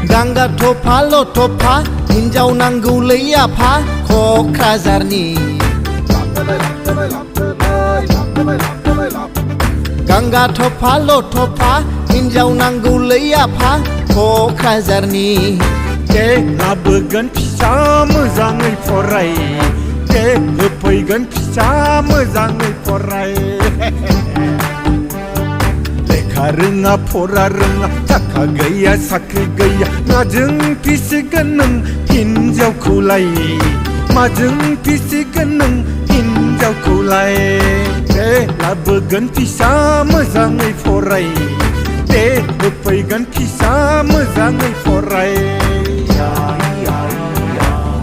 Gangga topa lo topa hinjau nanggulai apa Kokrazarni Gangga topa lo topa hinjau nanggulai apa Kokrazarni लाबोगोन फिसा मोजाङै फराय होफैगोन फिसा मोजाङै फराय लेखा रोङा फरा रोङा थाखा गैया साख्रि गैया माजों फिसिगोन नों हिनजावखौलाय माजों फिसिगोन नों हिनजावखौलाय लाबोगोन फिसा मोजाङै फराय होफैगोन फिसा मोजाङै फराय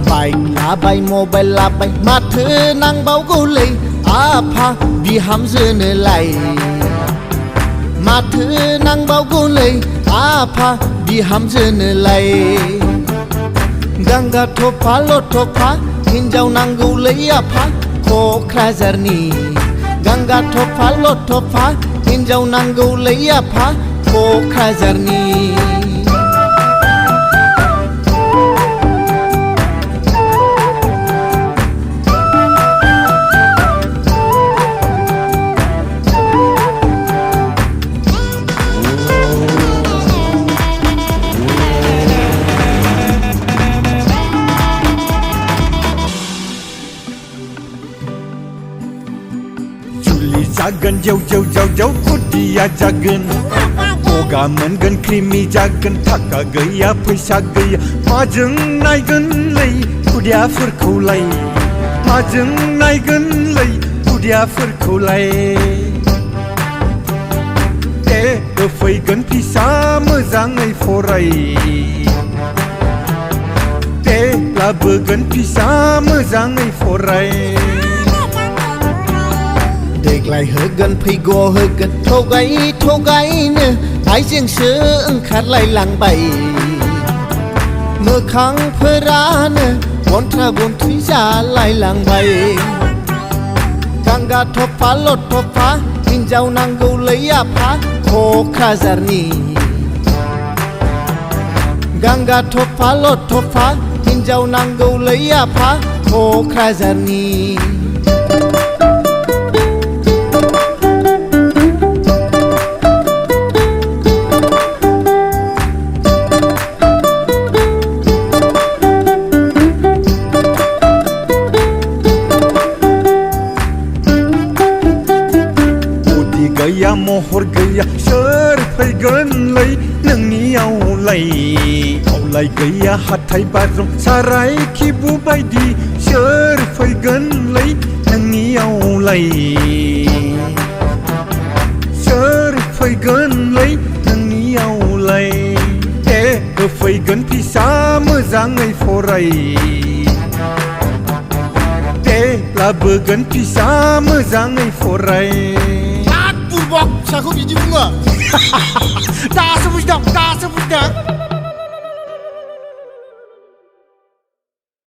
Baik labai mobile labai माथो नांबावगौलै आफा बिहामजोनोलाय माथो नांबावगौलै आफा बिहामजोनोलाय गांगा थफा लथफा हिनजाव नांगौलै आफा क'क्राझारनि गांगा थफा लथफा हिनजाव नांगौलै आफा क'क्राझारनि जागोन जेव जेव जेव जेव खुदिया जागोन गगा मोनगोन क्रिमि जागोन थाखा गैया फैसा गैया माजों नायगोनलै खुदियाफोरखौलाय माजों नायगोनलै खुदियाफोरखौलाय होफैगोन फिसा मोजाङै फराय लाबोगोन फिसा मोजाङै फराय देग्लाय होगोन फैगौ होगोन थगाय थगायनो आइजोंसो ओंखारलायलांबाय मोखांफोरानो गन्थ्रा गन्थ्रि जालायलांबाय गांगा थफा लथफा हिनजाव नांगौलै आफा क'क्राझारनि गांगा थफा लथफा हिनजाव नांगौलै आफा क'क्राझारनि गैया महर गैया सोर फैगोनलै नोंनियावलाय आवलाय गैया हाथाय बाजार साराय खिबु बायदि सोर फैगोनलै नोंनियावलाय सोर फैगोनलै नोंनियावलाय होफैगोन फिसा मोजाङै फराय लाबोगोन फिसा मोजाङै फराय फिसाखौ बिदि बुङो दासो बुजिदों